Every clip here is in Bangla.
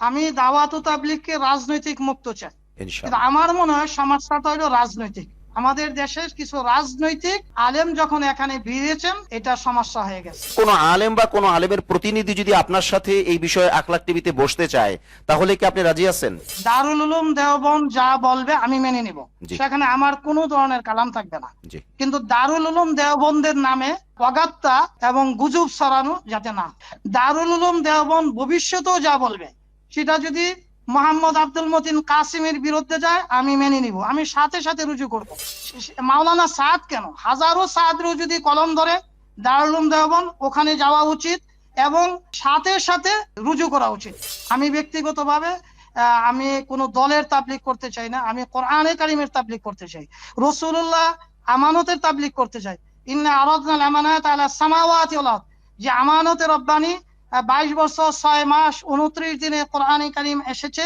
আমি দাওয়াত ও তাবলীগকে রাজনৈতিক মুক্ত চাই, কিন্তু ইনশাআল্লাহ। আমার মনে হয় সমস্যাটা হলো রাজনৈতিক। আমাদের দেশের কিছু রাজনৈতিক আলেম যখন এখানে ভিড়েছেন, এটা সমস্যা হয়ে গেছে। কোন আলেম বা কোন আলেমের প্রতিনিধি যদি আপনার সাথে এই বিষয়ে আখলাক টিভিতে বসতে চায়, তাহলে কি আপনি রাজি আছেন? দারুল উলুম দেওবন্দ যা বলবে আমি মেনে নিব, জি। সেখানে আমার কোনো ধরনের কালাম থাকবে না। জি। কিন্তু দারুল উলুম দেওবন্দের নামে অগাত্তা এবং গুজব ছড়ানো যাতে না। দারুল উলুম দেওবন্দ ভবিষ্যতেও যা বলবে, সেটা যদি মোহাম্মদ আব্দুল মতিন কাসিমের বিরুদ্ধে যায়, আমি মেনে নিব, আমি সাথে সাথে রুজু করব। মাওলানা সাদ কেন, হাজারো সাদরও যদি কলম ধরে দারুল উলুম দেওবন্দ, ওখানে যাওয়া উচিত এবং সাথে সাথে রুজু করা উচিত। আমি ব্যক্তিগতভাবে আমি কোনো দলের তাবলীগ করতে চাই না, আমি কোরআনে কারিমের তাবলীগ করতে চাই, রাসূলুল্লাহ আমানতের তাবলীগ করতে চাই। ইন্না আরাদনাল আমানাতা আলা সামাওয়াতি ওয়াল আরদ, যে আমানতের রব্বানি 22 বছর 6 মাস 29 দিনে কোরআনে কারিম এসেছে,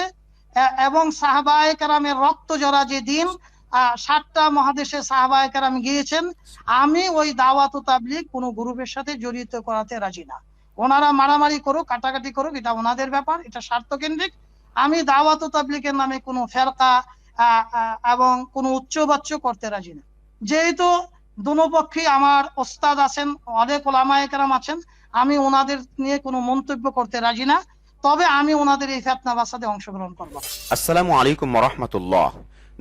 এবং সাহাবায়ে কেরামের রক্ত জড়া যে দিন 7টা মহাদেশে সাহাবায়ে কেরাম গিয়েছেন। আমি ওই দাওয়াত ও তাবলীগ কোনো গ্রুপের সাথে জড়িত করাতে রাজি না। ওনারা মারামারি করুক, কাটাকাটি করুক, এটা ওনাদের ব্যাপার, এটা স্বার্থকেন্দ্রিক। আমি দাওয়াত ও তাবলীগের নামে কোনো ফেরকা এবং কোনো উচ্চবাচ্য করতে রাজি না। যেহেতু দুনো পক্ষে আমার ওস্তাদ আছেন, অনেক ওলামায়ে কেরাম আছেন, আমি ওনাদের নিয়ে কোনো মন্তব্য করতে রাজি না, তবে আমি ওনাদের এই ফিতনা বাসাতে অংশগ্রহণ করব। আসসালামু আলাইকুম ওয়া রাহমাতুল্লাহ।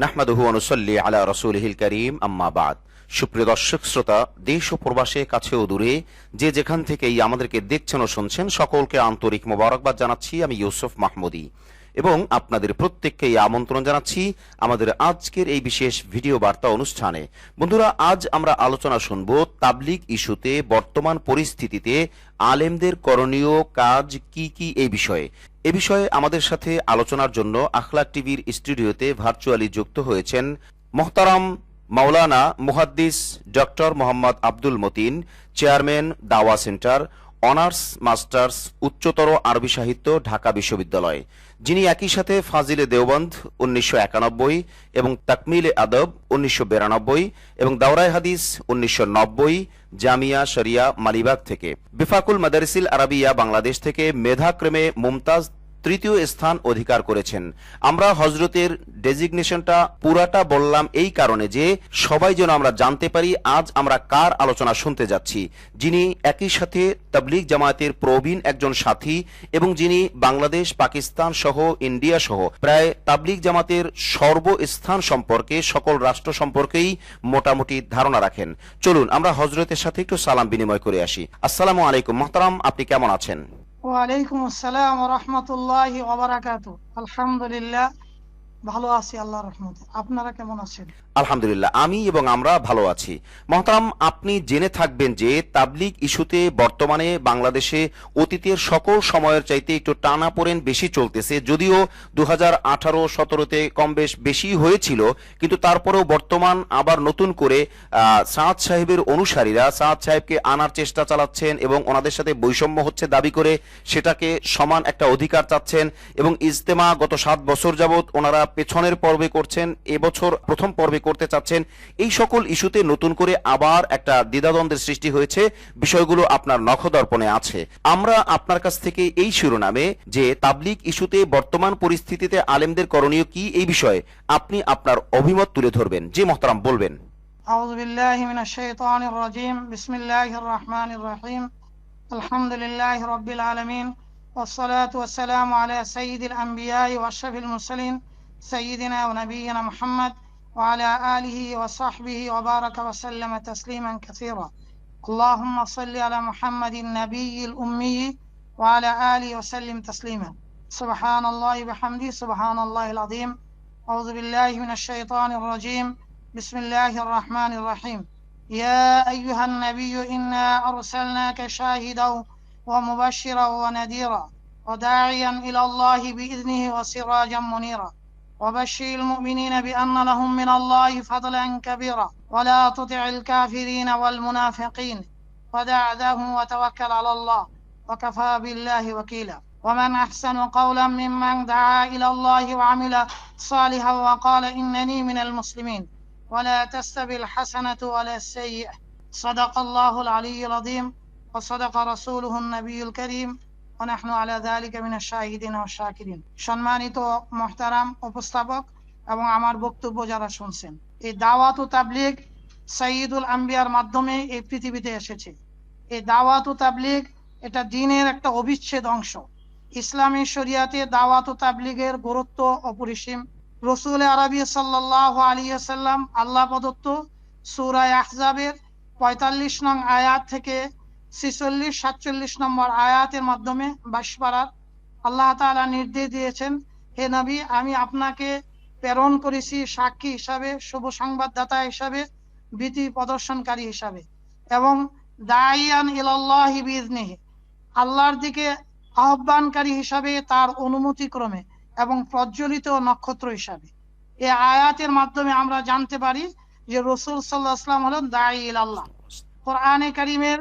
নাহমাদুহু ওয়া নুসাল্লি আলা রাসূলিহিল কারীম, আম্মা বাদ। সুপ্রিয় দর্শক শ্রোতা, দেশ ও প্রবাসে, কাছে ও দূরে, যে যেখান থেকেই আমাদেরকে দেখছেন ও শুনছেন, সকলকে আন্তরিক মোবারকবাদ জানাচ্ছি। আমি ইউসুফ মাহমুদী এবং আপনাদের প্রত্যেককেই আমন্ত্রণ জানাচ্ছি আমাদের আজকের এই বিশেষ ভিডিও বার্তা অনুষ্ঠানে। বন্ধুরা, আজ আমরা আলোচনা শুনব তাবলীগ ইস্যুতে বর্তমান পরিস্থিতিতে আলেমদের করণীয় কাজ কি কি এই বিষয়ে। এ বিষয়ে আমাদের সাথে আলোচনার জন্য আখলাক টিভির স্টুডিওতে ভার্চুয়ালি যুক্ত হয়েছেন মোহতারাম মাওলানা মুহাদ্দিস ডক্টর মোহাম্মদ আব্দুল মতিন, চেয়ারম্যান দাওয়া সেন্টার, অনার্স মাস্টার্স উচ্চতর আরবি সাহিত্য, ঢাকা বিশ্ববিদ্যালয়, যিনি একই সাথে ফাজিলে দেওবন্দ 1991 এবং তাকমিলে আদব 1992 এবং দাওরায়ে হাদিস 1990, জামিয়া শরিয়া মালিবাগ থেকে, বিফাকুল মাদারিসিল আরাবিয়া বাংলাদেশ থেকে মেধাক্রমে মুমতাজ তৃতীয় স্থান অধিকার করেছেন। আমরা হজরতের ডেজিগনেশনটা পুরাটা বললাম এই কারণে যে সবাই যেন আমরা জানতে পারি আজ আমরা কার আলোচনা শুনতে যাচ্ছি, যিনি একই সাথে তাবলীগ জামায়াতের প্রবীণ একজন সাথী এবং যিনি বাংলাদেশ, পাকিস্তান সহ ইন্ডিয়া সহ প্রায় তাবলীগ জামাতের সর্বস্থান সম্পর্কে, সকল রাষ্ট্র সম্পর্কেই মোটামুটি ধারণা রাখেন। চলুন আমরা হজরতের সাথে একটু সালাম বিনিময় করে আসি। আসসালামু আলাইকুম মোহতারাম, আপনি কেমন আছেন? ওয়ালাইকুম আসসালাম ওয়া রাহমাতুল্লাহি ওয়া বারাকাতুহু। আলহামদুলিল্লাহ, ভালো আছি আল্লাহর রহমতে। আপনারা কেমন আছেন? আলহামদুলিল্লাহ, আমি এবং আমরা ভালো আছি। মহতারাম, আপনি জেনে থাকবেন যে তাবলীগ ইস্যুতে বর্তমানে বাংলাদেশে অতীতের সকল সময়ের চাইতে একটু টানাপোড়েন বেশি চলতেছে। যদিও 2018-17-তে কম বেশ বেশি হয়েছিল, কিন্তু তারপরেও বর্তমান আবার নতুন করে সাদ সাহেবের অনুসারীরা সাদ সাহেবকে আনার চেষ্টা চালাচ্ছেন এবং ওনাদের সাথে বৈষম্য হচ্ছে দাবি করে সেটাকে সমান একটা অধিকার চাচ্ছেন এবং ইজতেমা গত 7 বছর যাবৎ ওনারা পেছনের পর্বে করছেন, এবছর প্রথম পর্বে করতে চাচ্ছেন। এই সকল ইস্যুতে নতুন করে আবার একটা দ্বিধাদ্বন্দ্বের সৃষ্টি হয়েছে। বিষয়গুলো আপনার নখদর্পণে আছে। আমরা আপনার কাছ থেকে এই শিরোনামে যে তাবলীগ ইস্যুতে বর্তমান পরিস্থিতিতে আলেমদের করণীয় কি এই বিষয়ে আপনি আপনার অভিমত তুলে ধরবেন। জি মোহতারাম, বলবেন। আউযু বিল্লাহি মিনাশ শাইতানির রাজীম। বিসমিল্লাহির রহমানির রহিম। আলহামদুলিল্লাহি রাব্বিল আলামিন ওয়াসসালাতু ওয়াসসালামু আলা সাইয়্যিদিল আমবিয়াই ওয়া আশরাফিল মুরসালিন সাইয়্যিদিনা ওয়া নাবিয়িনা মুহাম্মদ وعلى آله وصحبه وبارك وسلم تسليما كثيرا. اللهم صل على محمد النبي الأمي وعلى آله وسلم تسليما. سبحان الله بحمده، سبحان الله العظيم. أعوذ بالله من الشيطان الرجيم. بسم الله الرحمن الرحيم. يا أيها النبي إنا أرسلناك شاهدا ومبشرا ونذيرا وداعيا إلى الله بإذنه وسراجا منيرا وبشر المؤمنين بأن لهم من الله فضلا كبيرا ولا تطع الكافرين والمنافقين ودع ذاهم وتوكل على الله وكفى بالله وكيلا. ومن أحسن قولا ممن دعا إلى الله وعمل صالحا وقال إنني من المسلمين ولا تستوي الحسنة ولا السيئة. صدق الله العلي العظيم وصدق رسوله النبي الكريم. ওয়া নাহনু আলা যালিকা মিনাশ শাহিদিন ওয়াশ শাকিরিন। সম্মানিত মুহতারাম উপস্থাপক এবং আমার বক্তব্য যারা শুনছেন, এই দাওয়াত ও তাবলীগ সাইয়্যিদুল আম্বিয়ার মাধ্যমে এই পৃথিবীতে এসেছে। এই দাওয়াত ও তাবলীগ এটা দ্বীনের একটা অবিচ্ছেদ্য অংশ। ইসলামী শরিয়াতে দাওয়াত ও তাবলীগের গুরুত্ব অপরিসীম। রাসূল আরবী সাল্লাল্লাহু আলাইহি ওয়াসাল্লাম আল্লাহ প্রদত্ত সূরা আহজাবের ৪৫ নং আয়াত থেকে ৪৬-৪৭ নম্বর আয়াতের মাধ্যমে ২২ পারার আল্লাহ তাআলা নির্দেশ দিয়েছেন, হে নবী, আমি আপনাকে প্রেরণ করেছি সাক্ষী হিসাবে, শুভ সংবাদদাতা হিসাবে, ভীতি প্রদর্শনকারী হিসাবে এবং দাইয়ান ইলাল্লাহি বিইজনিহি, আল্লাহর দিকে আহ্বানকারী হিসাবে তার অনুমতি ক্রমে এবং প্রজ্বলিত নক্ষত্র হিসাবে। এই আয়াতের মাধ্যমে আমরা জানতে পারি যে রাসূল সাল্লাল্লাহু আলাইহি ওয়াসাল্লাম হলেন দাঈ ইলাল্লাহ। কোরআনে কারীমের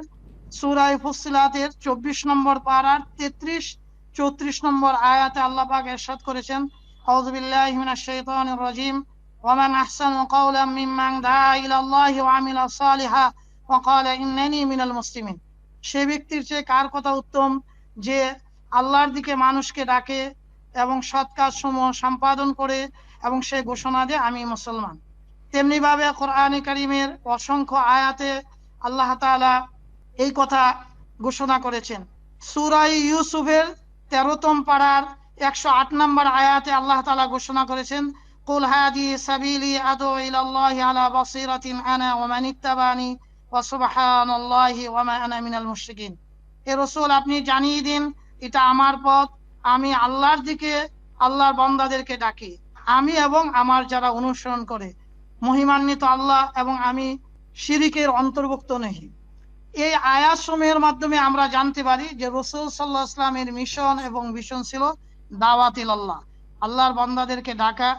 সূরা ফুসসিলাতের ২৪ নম্বর পারার ৩৩-৩৪ নম্বর আয়াতে আল্লাহ পাক ইরশাদ করেছেন, আউযু বিল্লাহি মিনাশ শাইতানির রাজীম, ওয়া মান আহসানু কাওলাম মিম্মান দাআ ইলাল্লাহি ওয়া আমিলা সালিহা ওয়া ক্বালা ইন্নানি মিনাল মুসলিমিন। সে ব্যক্তির চেয়ে কার কথা উত্তম যে আল্লাহর দিকে মানুষকে ডাকে এবং সৎ কাজসমূহ সম্পাদন করে এবং সে ঘোষণা দেয় আমি মুসলমান। তেমনি ভাবে কোরআনে কারীমের অসংখ্য আয়াতে আল্লাহ তাআলা এই কথা ঘোষণা করেছেন। সূরা ইউসুফের ১৩তম পারার ১০৮ নম্বর আয়াতে আল্লাহ তাআলা ঘোষণা করেছেন, কুল হাদিহি সাবিলি আদউ ইলাল্লাহি আলা বাসীরাতিন আনা ওয়া মান ইত্তাবানি ওয়া সুবহানাল্লাহি ওয়া মা আনা মিনাল মুশরিকিন। হে রাসূল, আপনি জানিয়ে দিন এটা আমার পথ, আমি আল্লাহর দিকে আল্লাহর বান্দাদেরকে ডাকি, আমি এবং আমার যারা অনুসরণ করে, মহিমান্বিত আল্লাহ এবং আমি শিরিকের অন্তর্ভুক্ত নই। এই আয়াতসমূহের মাধ্যমে আমরা জানতে পারি যে রাসূল সাল্লাল্লাহু আলাইহি ওয়াসাল্লামের মিশন এবং ভিশন ছিল দাওয়াত ইলাল্লাহ, আল্লাহর বান্দাদেরকে ডাকা।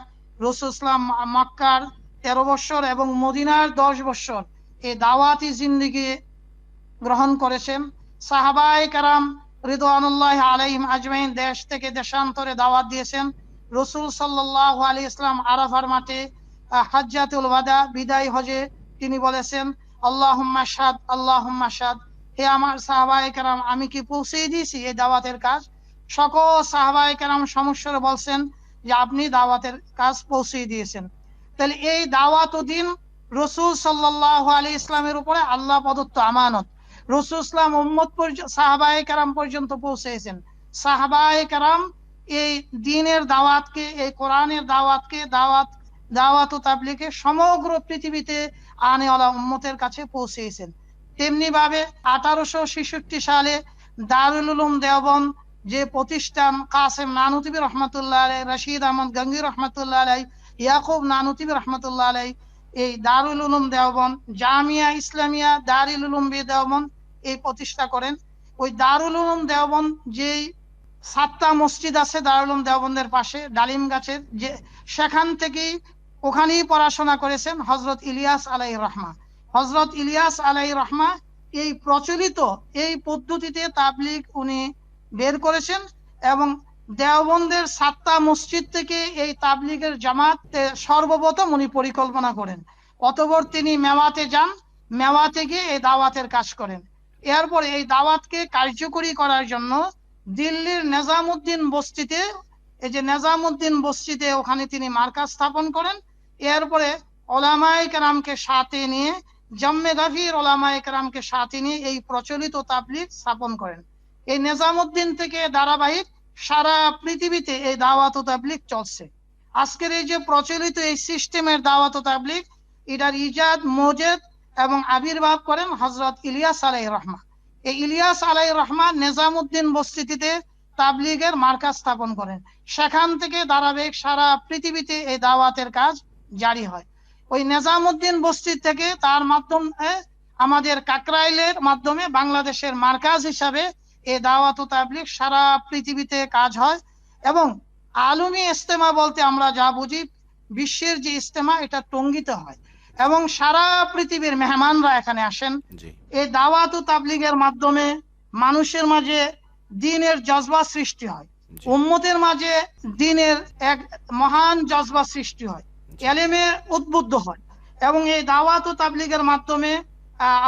রাসূল সাল্লাল্লাহু আলাইহি ওয়াসাল্লাম মক্কার 13 বছর এবং মদিনার 10 বছর এই দাওয়াতি জিন্দেগি গ্রহণ করেছেন। সাহাবায়ে কেরাম রিদওয়ানুল্লাহি আলাইহিম আজমাইন দেশ থেকে দেশান্তরে দাওয়াত দিয়েছেন। রাসূল সাল্লাল্লাহু আলাইহি ওয়াসাল্লাম আরাফার মাঠে হাজ্জাতুল ওয়াদা বিদায় হজে তিনি বলেছেন, আল্লাহুম্মা শাহাদ আল্লাহুম্মা শাহাদ, হে আমার সাহাবায়ে কেরাম, আমি কি পৌঁছে দিয়েছি এই দাওয়াতের কাজ? সকল সাহাবায়ে কেরাম সমস্যারে বলছেন যে আপনি দাওয়াতের কাজ পৌঁছে দিয়েছেন। তাহলে এই দাওয়াত ও দিন রাসূল সাল্লাল্লাহু আলাইহি ইসলামের উপরে আল্লাহ প্রদত্ত আমানত। রাসূল ইসলাম উম্মত সাহাবায়ে কেরাম পর্যন্ত পৌঁছেছেন। সাহাবায়ে কেরাম এই দ্বীনের দাওয়াতকে, এই কোরআনের দাওয়াতকে, দাওয়াত ও তাবলীগে সমগ্র পৃথিবীতে আনেওয়ালা উম্মতের কাছে পৌঁছেছেন। তেমনি ভাবে 1866 সালে দারুল উলুম দেওবন্দ যে প্রতিষ্ঠান, কাসেম নানুতুবি রহমাতুল্লাহ আলাইহি, রশিদ আহমদ গঙ্গি রহমাতুল্লাহ আলাইহি, ইয়াকুব নানুতুবি রহমাতুল্লাহ আলাইহি, এই দারুল উলুম দেওবন্দ, জামিয়া ইসলামিয়া দারুল উলুম দেওবন্দ এই প্রতিষ্ঠা করেন। ওই দারুল উলুম দেওবন্দ যেই 7টা মসজিদ আছে দারুল উলুম দেওবন্দের পাশে ডালিম গাছের, যে সেখান থেকেই ওখানেই পড়াশোনা করেছেন হযরত ইলিয়াস আলাইহির রহমা। হযরত ইলিয়াস আলাইহির রহমা এই প্রচলিত এই পদ্ধতিতে তাবলীগ উনি বের করেছেন এবং দেওবন্দের 7টা মসজিদ থেকে এই তাবলীগের জামাত সর্বপ্রথম উনি পরিকল্পনা করেন। অতঃপর তিনি মেওয়াতে যান, মেওয়াতে গিয়ে এই দাওয়াতের কাজ করেন। এরপর এই দাওয়াতকে কার্যকরী করার জন্য দিল্লির নিজামউদ্দিন বস্তিতে, এই যে নিজামউদ্দিন বস্তিতে ওখানে তিনি মার্কাজ স্থাপন করেন। এরপরে ওলামায়ে কেরামকে সাথে নিয়ে, জাম্মে গাফির ওলামায়ে কেরামকে সাথে নিয়ে এই প্রচলিত তাবলীগ স্থাপন করেন। এই নিজামউদ্দিন থেকে ধারাবাহিক সারা পৃথিবীতে এই দাওয়াত ও তাবলীগ চলছে। আজকের এই যে প্রচলিত এই সিস্টেমের দাওয়াত ও তাবলীগ, এটার ইজাদ, মওজেদ এবং আবির্ভাব করেন হযরত ইলিয়াস আলাইহির রহমা। এই ইলিয়াস আলাইহির রহমা নিজামউদ্দিন বস্তিতে তাবলীগের মার্কাজ স্থাপন করেন। সেখান থেকে ধারাবাহিক সারা পৃথিবীতে এই দাওয়াতের কাজ জারি হয়। ওই নিজামউদ্দিন বস্তি থেকে তার মাধ্যমে আমাদের কাকরাইলের মাধ্যমে বাংলাদেশের মার্কাজ হিসাবে এই দাওয়াত ও তাবলীগ সারা পৃথিবীতে কাজ হয়। এবং আলমী ইজতেমা বলতে আমরা যা বুঝি, বিশ্বের যে ইজতেমা, এটা টঙ্গীতে হয় এবং সারা পৃথিবীর মেহমানরা এখানে আসেন। এই দাওয়াত ও তাবলীগের মাধ্যমে মানুষের মাঝে দ্বীনের জজবা সৃষ্টি হয়, উম্মতের মাঝে দ্বীনের এক মহান জজবা সৃষ্টি হয়, ইলমে উদ্বুদ্ধ হয়। এবং এই দাওয়াত ও তাবলীগের মাধ্যমে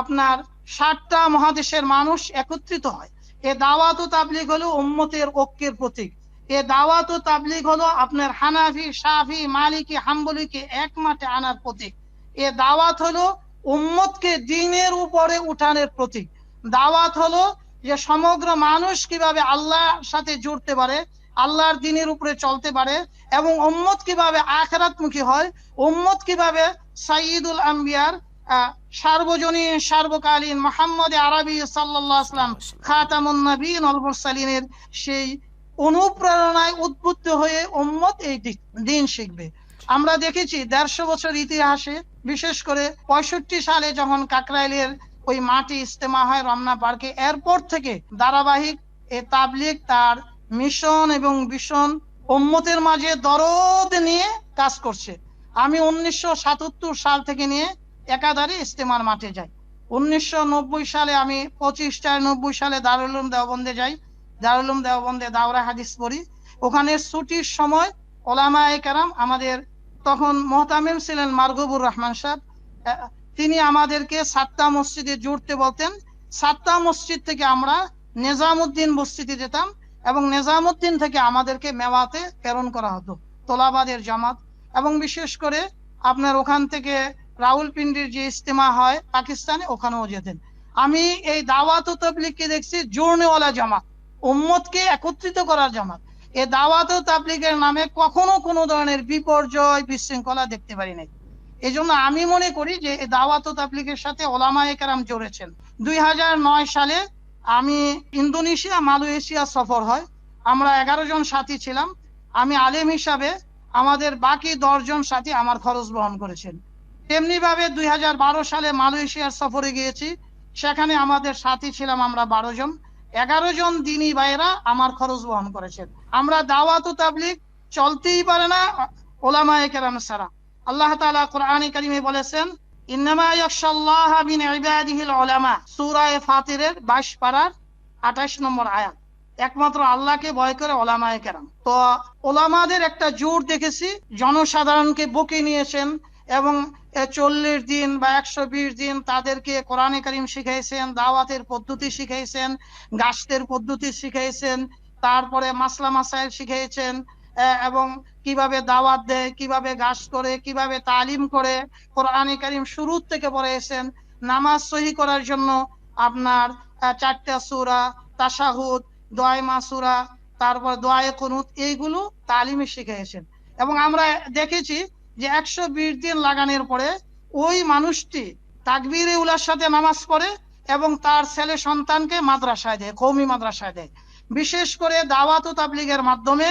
আপনার 7টা মহাদেশের মানুষ একত্রিত হয়। এ দাওয়াত ও তাবলীগ হলো উম্মতের ঐক্যের প্রতীক। এ দাওয়াত ও তাবলীগ হলো আপনার হানাফি, শাফি, মালিকি, হাম্বলিকে এক মাঠে আনার প্রতীক। এ দাওয়াত হলো উম্মতকে দ্বীনের উপরে উঠানোর প্রতীক। দাওয়াত হলো যে সমগ্র মানুষ কিভাবে আল্লাহর সাথে জুড়তে পারে, আল্লাহর দ্বীনের উপরে চলতে পারে, এবং উম্মত কিভাবে আখিরাতমুখী হয়, উম্মত কিভাবে সাইয়্যিদুল আম্বিয়ার সার্বজনীন সার্বকালীন মুহাম্মদ আরবি সাল্লাল্লাহু আলাইহি ওয়াসাল্লাম খাতামুন নবীন ওয়াল মুরসালিনের সেই অনুপ্রেরণায় উদ্বুদ্ধ হয়ে উম্মত এই দিন শিখবে। আমরা দেখেছি 150 বছর ইতিহাসে, বিশেষ করে 65 সালে যখন কাকরাইলের ওই মাটি ইজতেমা হয় রমনা পার্কে, এরপর থেকে ধারাবাহিক এ তাবলীগ তার মিশন এবং ভিশন উম্মতের মাঝে দরদ নিয়ে কাজ করছে। আমি 1977 সাল থেকে নিয়ে একাধারে ইজতেমার মাঠে যাই। 1990 সালে আমি 25/90 সালে দারুল উলুম দেওবন্দে যাই। দারুল উলুম দেওবন্দে দাওরা হাদিস পড়ি। ওখানে ছুটির সময় ওলামায়ে কেরাম, আমাদের তখন মুহতামিম ছিলেন মারগুবুর রহমান সাহেব, তিনি আমাদেরকে 7টা মসজিদে জুড়তে বলতেন। 7টা মসজিদ থেকে আমরা নিজামউদ্দিন বস্তিতে যেতাম এবং নিজামউদ্দিন থেকে আমাদেরকে মেওয়াতে প্রেরণ করা হতো তোলাবাদের জামাত। এবং বিশেষ করে আপনার ওখান থেকে রাউলপিন্ডির যে ইজতেমা হয় পাকিস্তানে, ওখানেও যেতেন। আমি এই দাওয়াত ও তাবলীগকে দেখছি জোরনেওয়ালা জামাত, উম্মতকে একত্রিত করার জামাত। এই দাওয়াত ও তাবলীগের নামে কখনো কোনো ধরনের বিপর্যয় বিশৃঙ্খলা দেখতে পারি নাই। এই জন্য আমি মনে করি যে এই দাওয়াত ও তাবলীগের সাথে ওলামায়ে কেরাম জড়েছেন। 2009 সালে আমি ইন্দোনেশিয়া মালয়েশিয়া সফর হয়, আমরা 11 জন সাথী ছিলাম। আমি আলেম হিসাবে, আমাদের বাকি 10 জন সাথী আমার খরচ বহন করেছেন। তেমনি ভাবে 2012 সালে মালয়েশিয়ার সফরে গিয়েছি, সেখানে আমাদের সাথী ছিলাম আমরা 12 জন। 11 জন দ্বীনী ভাইরা আমার খরচ বহন করেছেন। আমরা দাওয়াত ও তাবলীগ চলতেই পারে না ওলামায়ে কেরাম ছাড়া। আল্লাহ তাআলা কোরআনে কারিমে বলেছেন, ইন্নামা ইয়াখশাল্লাহা মিন ইবাদিহিল উলামা, সূরা ফাতিরের 22 পারার 28 নম্বর আয়াত। একমাত্র আল্লাহকে ভয় করে ওলামায়ে কেরাম। তো ওলামাদের একটা জোর দেখেছি, জনসাধারণকে বুকে নিয়েছেন এবং 40 দিন বা 120 দিন তাদেরকে কোরআনে কারিম শিখাইছেন, দাওয়াতের পদ্ধতি শিখাইছেন, গাছতের পদ্ধতি শিখাইছেন, তারপরে মাসলা মাসাইল শিখাইছেন, এবং কিভাবে দাওয়াত দেয়, কিভাবে গাছ করে, কিভাবে তালিম করে কোরআনে কারিম শুরু থেকে পড়াইছেন। নামাজ সহি করার জন্য আপনার 4টা সূরা, তাশাহুদ, দোয়ায়ে মাসুরা, তারপর দোয়ায়ে কুনুত, এইগুলো তালিমে শিখাইছেন। এবং আমরা দেখেছি যে 120 দিন লাগানোর পরে ওই মানুষটি তাকবীরে উলার সাথে নামাজ পড়ে এবং তার ছেলে সন্তানকে মাদ্রাসায় দেয়, কওমি মাদ্রাসায় দেয়। বিশেষ করে দাওয়াত ও তাবলীগের মাধ্যমে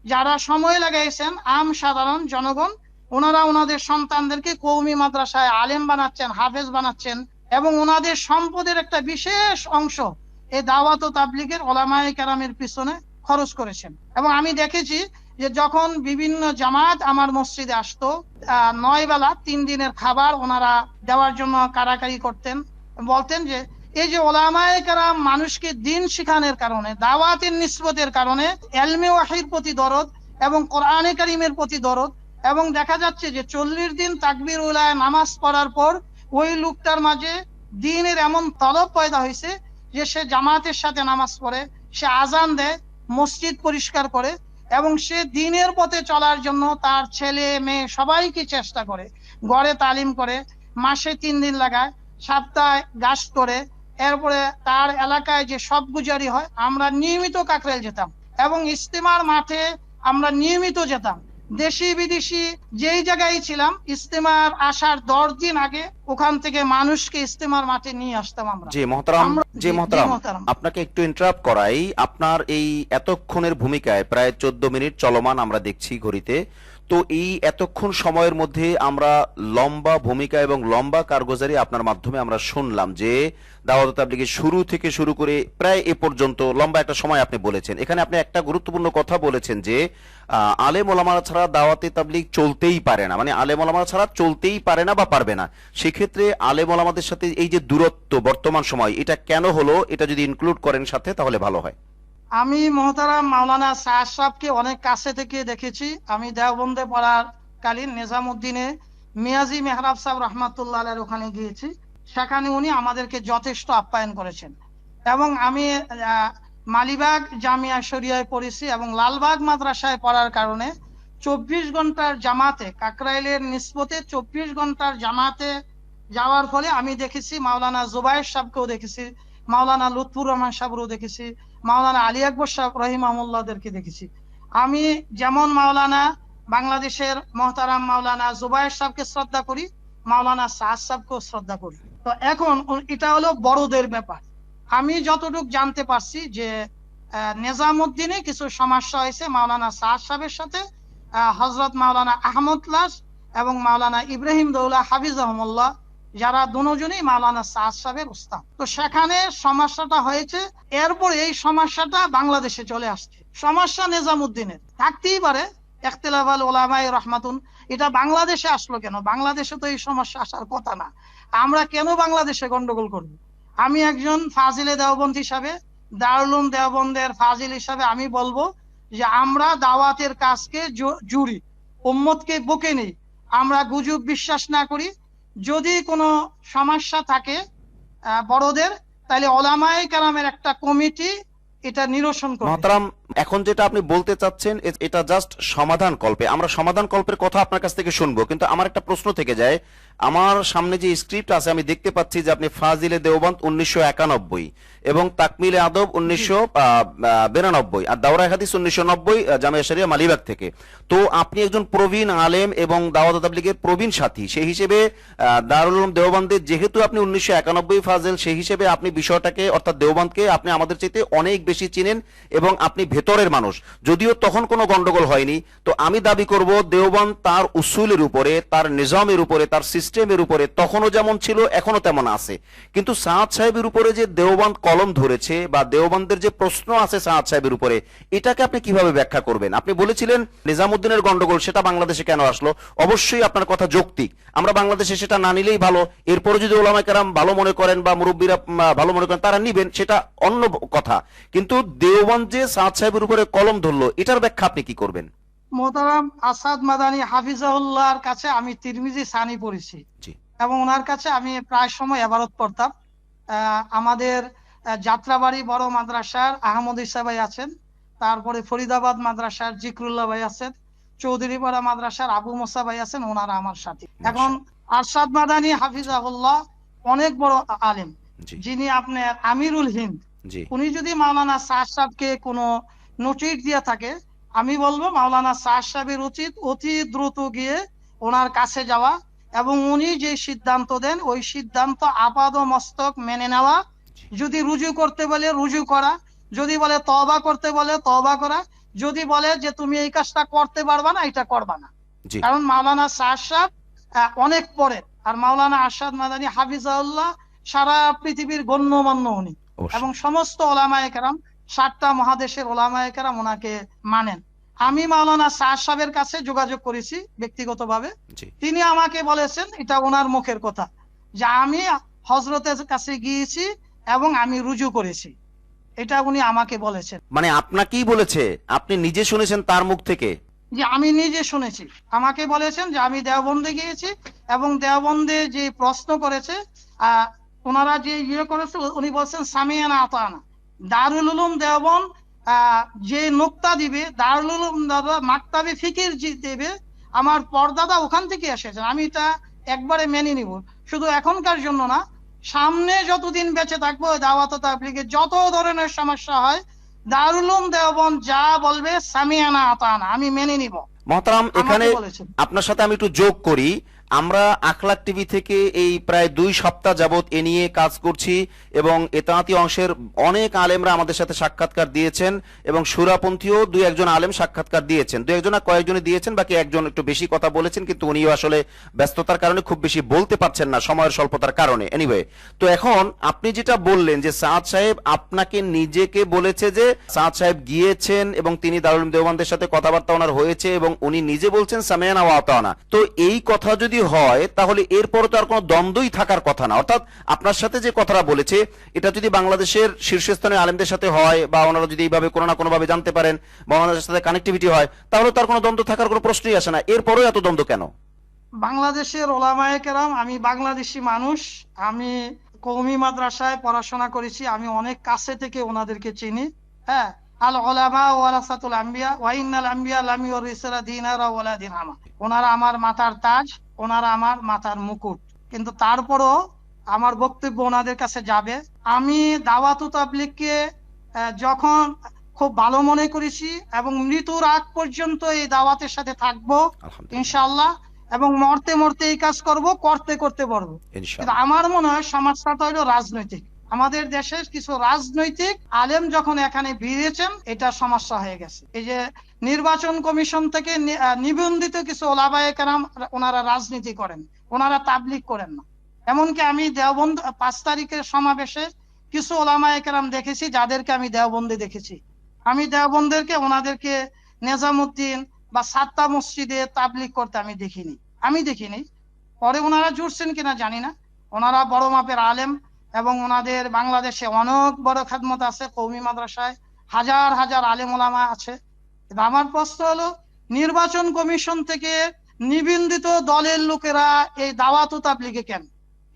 যারা সময় লাগাইছেন, আম সাধারণ জনগণ, ওনারা ওনাদের সন্তানদেরকে কওমি মাদ্রাসায় আলেম বানাচ্ছেন, হাফেজ বানাচ্ছেন, এবং ওনাদের সম্পদের একটা বিশেষ অংশ এই দাওয়াত ও তাবলীগের ওলামায়ে কেরামের পিছনে খরচ করেছেন। এবং আমি দেখেছি যে যখন বিভিন্ন জামাত আমার মসজিদে আসতো, 9 বেলা 3 দিনের খাবার ওনারা দেওয়ার জন্য কারাকারি করতেন, বলতেন যে এই যে ওলামায়ে কেরাম মানুষকে দ্বীন শিখানোর কারণে, দাওয়াতের নিসবতের কারণে ইলমে ওয়াহির প্রতি দরদ এবং কোরআনে কারিমের প্রতি দরদ, এবং দেখা যাচ্ছে যে 40 দিন তাকবীর উলায় নামাজ পড়ার পর ওই লোকটার মাঝে দ্বীনের এমন তলব পয়দা হয়েছে যে সে জামাতের সাথে নামাজ পড়ে, সে আজান দেয়, মসজিদ পরিষ্কার করে, এবং সে দ্বীনের পথে চলার জন্য তার ছেলে মেয়ে সবাইকে চেষ্টা করে, গড়ে তালিম করে, মাসে 3 দিন লাগায়, সপ্তাহে গাছ করে, এরপরে তার এলাকায় যে সব গুজারি হয়, আমরা নিয়মিত কাকরাইল যেতাম এবং ইজতেমার মাঠে আমরা নিয়মিত যেতাম। দেশি বিদেশি যেই জায়গায় ছিলাম, ইজতেমার আসার 10 দিন আগে ওখান থেকে মানুষকে ইজতেমার মাঠে নিয়ে আসতাম আমরা। জি মুহতারাম, আপনাকে একটু ইন্টারাপ্ট করাই। আপনার এই এতক্ষণের ভূমিকায় প্রায় 14 মিনিট চলমান আমরা দেখছি ঘড়িতে। তো এই এতক্ষণ সময়ের মধ্যে আমরা লম্বা ভূমিকা এবং লম্বা কারগুজারি আপনার মাধ্যমে আমরা শুনলাম যে দাওয়াত ও তাবলীগের শুরু থেকে শুরু করে প্রায় এ পর্যন্ত লম্বা একটা সময় আপনি বলেছেন। এখানে আপনি একটা গুরুত্বপূর্ণ কথা বলেছেন যে আলেম ওলামা ছাড়া দাওয়াতে তাবলীগ চলতেই পারে না, মানে আলেম ওলামা ছাড়া চলতেই পারে না বা পারবে না। সেক্ষেত্রে আলেম ওলামাদের সাথে এই যে দূরত্ব বর্তমান সময়, এটা কেন হলো, এটা যদি ইনক্লুড করেন সাথে তাহলে ভালো হয়। আমি মোহতারাম মাওলানা শাহ সাহেবকে অনেক কাছে থেকে দেখেছি। আমি দেওবন্দে পড়ার কালীন নিজামউদ্দিনে মিয়াজি মেহরাব সাহেব রহমাতুল্লাহ আলাইহির ওখানে গিয়েছি, সেখানে উনি আমাদেরকে যথেষ্ট আপ্যায়ন করেছেন। এবং আমি মালিবাগ জামিয়া শরিয়ায় পড়েছি এবং লালবাগ মাদ্রাসায় পড়ার কারণে 24 ঘন্টার জামাতে, কাকরাইলের নিসবতে 24 ঘন্টার জামাতে যাওয়ার ফলে আমি দেখেছি মাওলানা জুবাইর সাহেবকেও দেখেছি, মাওলানা লুৎফুর রহমান সাহেবও দেখেছি, মাওলানা আলী আকবর সাহেব রহিমাহুল্লাহদেরকে দেখেছি। আমি যেমন মাওলানা বাংলাদেশের মহতারাম মাওলানা জুবাইর সাহেবকে শ্রদ্ধা করি, মাওলানা সাদ সাহেবকেও শ্রদ্ধা করি। তো এখন এটা হলো বড়দের ব্যাপার। আমি যতটুকু জানতে পারছি যে নিজামুদ্দিনে কিছু সমস্যা হয়েছে মাওলানা সাদ সাহেবের সাথে, হযরত মাওলানা আহমদ লাস এবং মাওলানা ইব্রাহিম দৌলা হাফিজাহুল্লাহ, যারা দুজনেই মাওলানা সাদ সাহেবের উস্তাদ। তো সেখানে সমস্যাটা হয়েছে, এরপর এই সমস্যাটা বাংলাদেশে চলে আসছে। সমস্যা নিজামুদ্দিনের থাকতেই পারে, ইখতিলাফ আল উলামায়ে রাহমাতুন, এটা বাংলাদেশে আসলো কেন? বাংলাদেশে তো এই সমস্যা আসার কথা না, আমরা কেন বাংলাদেশে গন্ডগোল করব? আমি একজন ফাজিলে দেওবন্দ হিসাবে, দারুল উলুম দেওবন্দের ফাজিল হিসাবে আমি বলবো যে আমরা দাওয়াতের কাজকে জুড়ি, উম্মতকে বুকে নেই, আমরা গুজব বিশ্বাস না করি। যদি কোনো সমস্যা থাকে বড়দের, তাহলে ওলামায়ে কেরামের একটা কমিটি এটা নিরসন করে। মহতারাম, এখন যেটা আপনি বলতে চাচ্ছেন এটা জাস্ট সমাধান কল্পে, আমরা সমাধান কল্পের কথা আপনার কাছ থেকে শুনবো, কিন্তু আমার একটা প্রশ্ন থেকে যায়। আমার সামনে যে স্ক্রিপ্ট আছে আমি দেখতে পাচ্ছি যে আপনি ফাজিলে দেওবন্দ 1991 এবং তাকমিলে আদব 1992 আর দাওরায়ে হাদিস 1990 জামিয়া শরিয়া মালিবাগ থেকে। তো আপনি একজন প্রবীণ আলেম এবং দাওয়াত ও তাবলীগের প্রবীণ সাথী, সেই হিসেবে দারুল উলুম দেওবন্দের যেহেতু আপনি 1991 ফাজিল, সেই হিসেবে আপনি বিষয়টাকে অর্থাৎ দেওবন্দকে আপনি আমাদের চাইতে অনেক বেশি চিনেন এবং আপনি ভেতরের মানুষ, যদিও তখন কোনো গন্ডগোল হয়নি। তো আমি দাবি করব দেওবন্দ তার উসুলের উপরে, তার নিজামের উপরে, তার সিস্টেমের উপরে তখনও যেমন ছিল এখনো তেমন আছে। কিন্তু সাদ সাহেবের উপরে যে দেওবন্দ কলম ধরেছে বা দেওবন্দের যে প্রশ্ন আছে সাদ সাহেবের উপরে, এটাকে আপনি কিভাবে ব্যাখ্যা করবেন? আপনি বলেছিলেন নিজামুদ্দিনের গন্ডগোল, সেটা বাংলাদেশে কেন আসলো? অবশ্যই আপনার কথা যৌক্তিক, আমরা বাংলাদেশে সেটা না নিলেই ভালো। এরপরে যদি ওলামায়ে কেরাম ভালো মনে করেন বা মুরব্বীরা ভালো মনে করেন, তারা নিবেন, সেটা অন্য কথা। কিন্তু দেওবন্দ যে সাদ সাহেবের উপরে কলম ধরলো, এটার ব্যাখ্যা আপনি কি করবেন? মোহতারাম আসাদ মাদানী হাফিজাহুল্লাহর কাছে আমি তিরমিজি সানি পড়েছি এবং ওনার কাছে আমি প্রায় সময় ইবারত পড়তাম। আমাদের যাত্রাবাড়ি বড় মাদ্রাসার আহমদ ইসা ভাই আছেন, তারপরে ফরিদাবাদ মাদ্রাসার জিকরুল্লাহ ভাই আছেন, চৌধুরীপাড়া মাদ্রাসার আবু মুসা ভাই আছেন, ওনারা আমার সাথে। এখন আরশাদ মাদানী হাফিজাহুল্লাহ অনেক বড় আলেম, যিনি আপনার আমিরুল হিন্দ, উনি যদি মাওলানা সাদ সাহেবকে কোনো নোটিশ দিয়ে থাকে, আমি বলবো মাওলানা সাদ সাহেবের উচিত অতি দ্রুত গিয়ে ওনার কাছে যাওয়া এবং উনি যে সিদ্ধান্ত দেন ওই সিদ্ধান্ত আপাদ মস্তক মেনে নেওয়া। যদি রুজু করতে বলে রুজু করা, যদি বলে তওবা করতে বলে তওবা করা, যদি বলে যে তুমি এই কাজটা করতে পারবা না, এটা করবা না। কারণ মাওলানা সাদ সাহেব অনেক পরে, আর মাওলানা আরশাদ মাদানী হাফিজাহুল্লাহ সারা পৃথিবীর গণ্যমান্য উনি, এবং সমস্ত ওলামায়ে কেরাম 7টা মহাদেশের ওলামায়ে কেরাম ওনাকে মানেন। আমি মাওলানা সাদ সাহেবের কাছে যোগাযোগ করেছি ব্যক্তিগতভাবে, তিনি আমাকে বলেছেন, এটা ওনার মুখের কথা, যে আমি হযরতের কাছে গিয়েছি এবং আমি রুজু করেছি, এটা উনি আমাকে বলেছেন। মানে আপনাকেই বলেছে? আপনি নিজে শুনেছেন তার মুখ থেকে? যে আমি নিজে শুনেছি, আমাকে বলেছেন যে আমি দেওবন্দে গিয়েছি এবং দেওবন্দে যে প্রশ্ন করেছে ওনারা যে ইয়ে করেছে, উনি বলছেন সামিয়ানা আতানা। দারুল উলুম দেওবন্দ যে নুকতা দিবে, দারুল উলুম মাকতাবে ফিকির দেবে, আমার পরদাদা ওখান থেকে এসেছেন, আমি এটা একবারে মেনে নিব। শুধু এখনকার জন্য না, সামনে যতদিন বেঁচে থাকবো দাওয়াত ও তাবলীগে যত ধরনের সমস্যা হয়, দারুল উলুম দেওবন্দ যা বলবে সামিয়ানা আতানা, আমি মেনে নিব। মহতারাম, এখানে আপনার সাথে আমি একটু যোগ করি। আমরা আখলাক টিভি থেকে এই প্রায় 2 সপ্তাহ যাবত এ নিয়ে কাজ করছি এবং এতাঁতি অংশের অনেক আলেমরা আমাদের সাথে সাক্ষাৎকার দিয়েছেন এবং সুরাপন্থীও 2-1 আলেম সাক্ষাৎকার দিয়েছেন, 2-1 কয়েকজনে দিয়েছেন, বাকি একজন একটু বেশি কথা বলেছেন, কিন্তু উনিও আসলে ব্যস্ততার কারণে খুব বেশি বলতে পারছেন না, সময়ের স্বল্পতার কারণে। এনিওয়ে, তো এখন আপনি যেটা বললেন যে সাদ সাহেব আপনাকে নিজেকে বলেছে যে সাদ সাহেব গিয়েছেন এবং তিনি দারুল উলুম দেওবন্দের সাথে কথাবার্তা ওনার হয়েছে এবং উনি নিজে বলছেন সামিয়ানা ওয়া আতানা। তো এই কথা যদি হয় তাহলে এরপর তো আর কোনো দ্বন্দ্বই থাকার কথা না। অর্থাৎ আপনার সাথে যে কথাটা বলেছে এটা যদি বাংলাদেশের শীর্ষস্থানীয় আলেমদের সাথে হয় বা ওনারা যদি এইভাবে কোনো না কোনো ভাবে জানতে পারেন বা ওনাদের সাথে কানেক্টিভিটি হয়, তাহলে তার কোনো দ্বন্দ্ব থাকার কোনো প্রশ্নই আসে না। এরপরও এত দ্বন্দ্ব কেন? বাংলাদেশের ওলামায়ে কেরাম, আমি বাংলাদেশি মানুষ, আমি কওমি মাদ্রাসায় পড়াশোনা করেছি, আমি অনেক কাছে থেকে ওনাদেরকে চিনি। হ্যাঁ, আল উলামা ওয়ারাসাতুল আম্বিয়া ওয়া ইন্নাল আম্বিয়া লাম ইউরিসা দিনারা ওয়ালা দিরহামা। ওনারা আমার মাথার তাজ, ওনারা আমার মাথার মুকুট। কিন্তু তারপরও আমার বক্তব্য ওনাদের কাছে যাবে। আমি দাওয়াত তাবলীগকে যখন খুব ভালো মনে করেছি এবং মৃত্যুর আগ পর্যন্ত এই দাওয়াতের সাথে থাকবো ইনশাআল্লাহ, এবং মরতে মরতে এই কাজ করব, করতে করতে পারবো। কিন্তু আমার মনে হয় সমস্যাটা হলো রাজনৈতিক। আমাদের দেশের কিছু রাজনৈতিক আলেম যখন এখানে ভিড়েছেন, এটা সমস্যা হয়ে গেছে। এই যে নির্বাচন কমিশন থেকে নিবন্ধিত কিছু ওলামায়ে কেরাম, ওনারা রাজনীতি করেন, ওনারা তাবলীগ করেন না। এমনকি আমি দেওবন্দ 5 তারিখের সমাবেশে কিছু ওলামায়ে কেরাম দেখেছি যাদেরকে আমি দেওবন্দে দেখেছি। আমি দেওবন্দেরকে ওনাদেরকে নেজামুদ্দিন বা সাত্তা মসজিদে তাবলীগ করতে আমি দেখিনি। পরে ওনারা জুড়ছেন কিনা জানি না। ওনারা বড় মাপের আলেম এবং ওনাদের বাংলাদেশে অনেক বড় খেদমত আছে। কওমি মাদ্রাসায় হাজার হাজার আলেম ওলামা আছে। কিন্তু আমার প্রশ্ন হলো, নির্বাচন কমিশন থেকে নিবন্ধিত দলের লোকেরা এই দাওয়াত তাবলীগে কেন?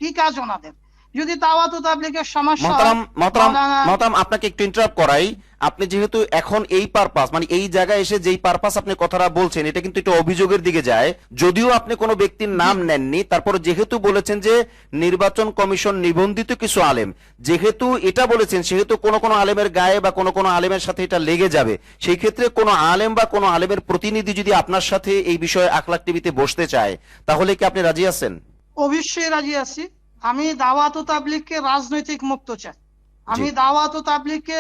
কি কাজ ওনাদের? যদি দাওয়াত তাবলীগের সমস্যা মহতারাম আপনাকে একটু ইন্টারাপ্ট করাই। আপনি যেহেতু এখন এই পারপাস, মানে এই জায়গায় এসে যেই পারপাস আপনি কথাটা বলছেন, এটা কিন্তু একটু অভিযোগের দিকে যায়। যদিও আপনি কোনো ব্যক্তির নাম নেননি, তারপর যেহেতু বলেছেন যে নির্বাচন কমিশন নিবন্ধিত কিছু আলেম, যেহেতু এটা বলেছেন, সেহেতু কোনো আলেমের গায়ে বা কোনো আলেমের সাথে এটা লেগে যাবে। সেই ক্ষেত্রে কোনো আলেম বা কোনো আলেমের প্রতিনিধি যদি আপনার সাথে এই বিষয়ে আখলাক টিভিতে বসতে চায়, তাহলে কি আপনি রাজি আছেন? অবশ্যই রাজি আছি। আমি দাওয়াত তাবলীগকে রাজনৈতিক মুক্ত চাই। আমি দাওয়াত তাবলীগকে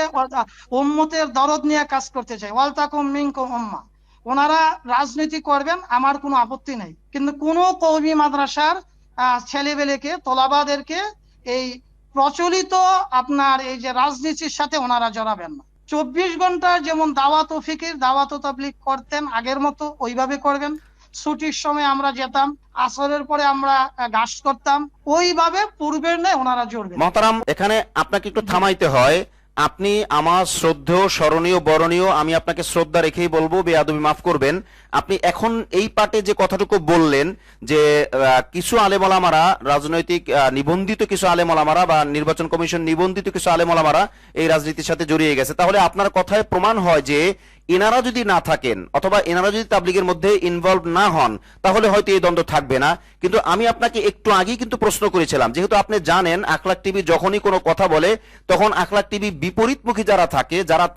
উম্মতের দরদ নিয়ে কাজ করতে চাই। ওয়াল তাকুম মিনকুম উম্মাহ। ওনারা রাজনীতি করবেন, আমার কোনো আপত্তি নেই। কিন্তু কোন কওমি মাদ্রাসার ছেলেবেলেকে, তোলাবাদেরকে এই প্রচলিত আপনার এই যে রাজনীতির সাথে ওনারা জড়াবেন না। 24 ঘন্টা যেমন দাওয়াত ও ফিকির, দাওয়াত তাবলীগ করতেন আগের মতো ওইভাবে করবেন। ছুটির সময় আমরা যেতাম, আসরের পরে আমরা ঘাস করতাম, ওইভাবে পূর্বের নেই ওনারা জড়বেন। মহতারাম, এখানে আপনাকে একটু থামাইতে হয়। আপনি আমার শ্রদ্ধেয়, স্মরণীয়, বরণীয়, আমি আপনাকে শ্রদ্ধা রেখেই বলবো, বেয়াদবি মাফ করবেন। আপনি এখন এই পার্টে যে কথাটুকু বললেন যে কিছু আলেম ওলামারা, রাজনৈতিক নিবন্ধিত কিছু আলেম ওলামারা বা নির্বাচন কমিশন নিবন্ধিত কিছু আলেম ওলামারা এই রাজনীতির সাথে জড়িয়ে গেছে, তাহলে আপনার কথায় প্রমাণ হয় যে এনারা যদি না থাকেন অথবা এনারা যদি তাবলীগের মধ্যে ইনভলভ না হন, তাহলে হয়তো এই দ্বন্দ্ব থাকবে না। কিন্তু আমি আপনাকে একটু আগেই কিন্তু প্রশ্ন করেছিলাম, যেহেতু আপনি জানেন আখলাক টিভি যখনই কোনো কথা বলে তখন আখলাক টিভি বিপরীতমুখী যারা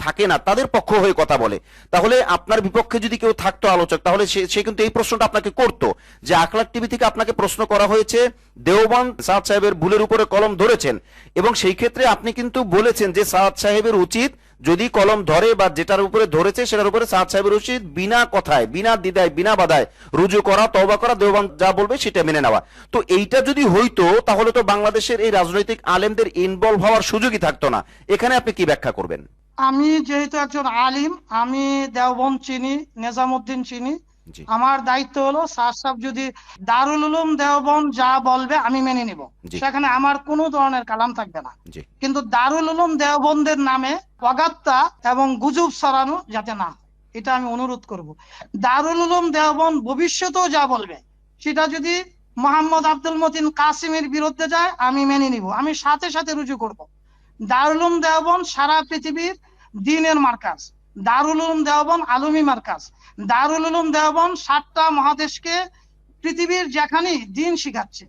থাকে না তাদের পক্ষ হয়ে কথা বলে। তাহলে আপনার বিপক্ষে যদি কেউ থাকতো আলোচক, তাহলে সে কিন্তু এই প্রশ্নটা আপনাকে করতো যে আখলাক টিভি থেকে আপনাকে প্রশ্ন করা হয়েছে, দেওবন্দ সাদ সাহেবের ভুলের উপরে কলম ধরেছেন, এবং সেই ক্ষেত্রে আপনি কিন্তু বলেছেন যে সাদ সাহেবের উচিত যদি কলম ধরে বা যেটার উপরে ধরেছে সেটার উপরে সাদ সাহেবের উচিত বিনা কথায়, বিনা দ্বিধায়, বিনা বাধায় রুজু করা, তওবা করা, দেওবন্দ যা বলবে সেটা মেনে নেওয়া। তো এইটা যদি হইতো তাহলে তো বাংলাদেশের এই রাজনৈতিক আলেমদের ইনভলভ হওয়ার সুযোগই থাকতো না। এখানে আপনি কি ব্যাখ্যা করবেন? আমি যেহেতু একজন আলিম, আমি দেওবন্দ চিনি, নেজামুদ্দিন চিনি। আমার দায়িত্ব হলো স্যার সাহেব যদি দারুল উলুম দেওবন্দ যা বলবে আমি মেনে নিব, সেখানে আমার কোনো ধরনের কালাম থাকবে না। কিন্তু দারুল উলুম দেওবন্দের নামে অগাত্তা এবং গুজব ছড়ানো যাতে না, এটা আমি অনুরোধ করব। দারুল উলুম দেওবন্দ ভবিষ্যতেও যা বলবে সেটা যদি মোহাম্মদ আব্দুল মতিন কাসিমের বিরুদ্ধে যায় আমি মেনে নিব, আমি সাথে সাথে রুজু করব। দারুল উলুম দেওবন্দ সারা পৃথিবীর দ্বীনের মার্কাজ, দারুল উলুম দেওবন্দ আলমী মার্কাজ, দারুল উলুম দেওবন্দ 7টা মহাদেশকে পৃথিবীর যেখানে দ্বীন শিখাচ্ছে।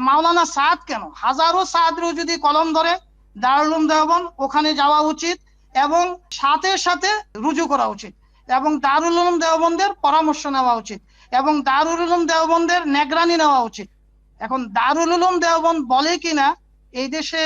মাওলানা সাদ কেন, হাজারো সাদরও যদি কলম ধরে দারুল উলুম দেওবন্দ ওখানে যাওয়া উচিত এবং সাথে সাথে রুজু করা উচিত, এবং দারুল উলুম দেওবন্দের পরামর্শ নেওয়া উচিত, এবং দারুল উলুম দেওবন্দের নিগরানি নেওয়া উচিত। এখন দারুল উলুম দেওবন্দ বলে কিনা এই দেশে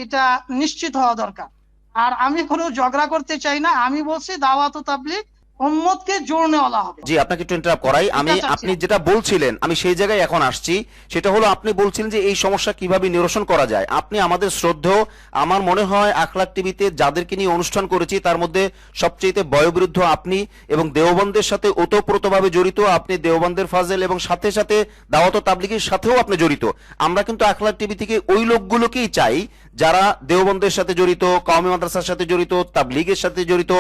এটা নিশ্চিত হওয়া দরকার। আর আমি কোনো ঝগড়া করতে চাই না, আমি বলছি দাওয়াত তাবলীগ উম্মতকে জোড়নেওয়ালা হবে। জি, আপনাকে একটু ইন্টারাপ্ট করাই। আপনি যেটা বলছিলেন আমি সেই জায়গায় এখন আসছি। সেটা হলো আপনি বলছিলেন যে এই সমস্যা কিভাবে নিরসন করা যায়। আপনি আমাদের শ্রদ্ধেয়, আমার মনে হয় আখলাক টিভিতে যাদেরকে নিয়ে অনুষ্ঠান করেছি তার মধ্যে সবচেয়ে বয়োবৃদ্ধ আপনি, এবং দেওবন্দের সাথে ওতপ্রোতভাবে জড়িত আপনি, দেওবন্দের ফাজেল, এবং সাথে সাথে দাওয়াত তাবলীগের সাথেও আপনি জড়িত। আমরা কিন্তু আখলাক টিভি থেকে ওই লোকগুলোকেই চাই যারা দেওবন্দের সাথে জড়িত, কওমি মাদ্রাসার সাথে জড়িত, তাবলীগের সাথে জড়িত,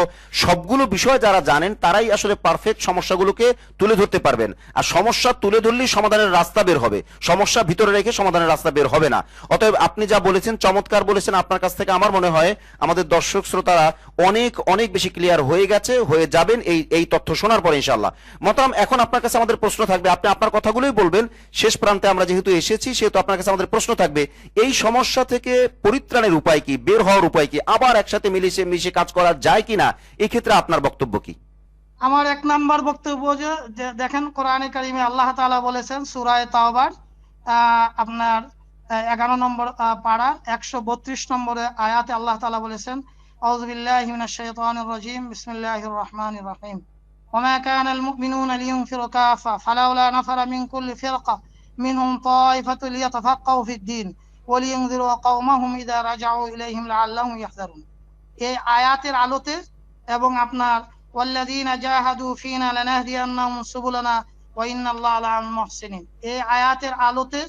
সবগুলো বিষয় যারা জানেন জানেন তারাই আসলে পারফেক্ট সমস্যাগুলোকে তুলে ধরতে পারবেন। আর সমস্যা তুলে ধরলেই সমাধানের রাস্তা বের হবে, সমস্যা ভিতরে রেখে সমাধানের রাস্তা বের হবে না। অতএব আপনি যা বলেছেন চমৎকার বলেছেন। আপনার কাছ থেকে আমার মনে হয় আমাদের দর্শক শ্রোতারা অনেক অনেক বেশি ক্লিয়ার হয়ে গেছে, হয়ে যাবেন এই তথ্য শোনার পরে ইনশাআল্লাহ। মোহতারাম, এখন আপনার কাছে আমাদের প্রশ্ন থাকবে, আপনি আপনার কথাগুলোই বলবেন। শেষ প্রান্তে আমরা যেহেতু এসেছি সেহেতু আপনার কাছে আমাদের প্রশ্ন থাকবে, এই সমস্যা থেকে পরিত্রাণের উপায় কি, বের হওয়ার উপায় কি, আবার একসাথে মিশে কাজ করা যায় কিনা, এই ক্ষেত্রে আপনার বক্তব্য কি? আমার এক নাম্বার বক্তব্য যে দেখেন কোরআনে কারিমে আল্লাহ তাআলা বলেছেন সূরা তাওবার আপনার 11 নম্বর পারা 132 নম্বরে আয়াতে আল্লাহ তাআলা বলেছেন, আউযু বিল্লাহি মিনাশ শাইতানির রাজীম, বিসমিল্লাহির রহমানির রহিম, ওয়া মা কানাল মুমিনুনা লিয়ুনফিরু কাফা ফালাউলা নাফারা মিন কুল্লি ফিরকা মিনহুম তায়ফাতুন লিয়াতাফাক্কাহু ফিদ-দীন ওয়া লিয়ুনযিরু কওমাহুম ইযা রাজাউ ইলাইহিম লাআল্লাহুম ইয়াহযারুন। এই আয়াতের আলোতে এবং আপনার ওয়াল্লাযীনা জাহাদু ফীনা লানাহদিয়ান্নাহুম সুবুলানা ওয়া ইন্নাল্লাহা লা'আল মুহসিনিন, এই আয়াতের আলোতে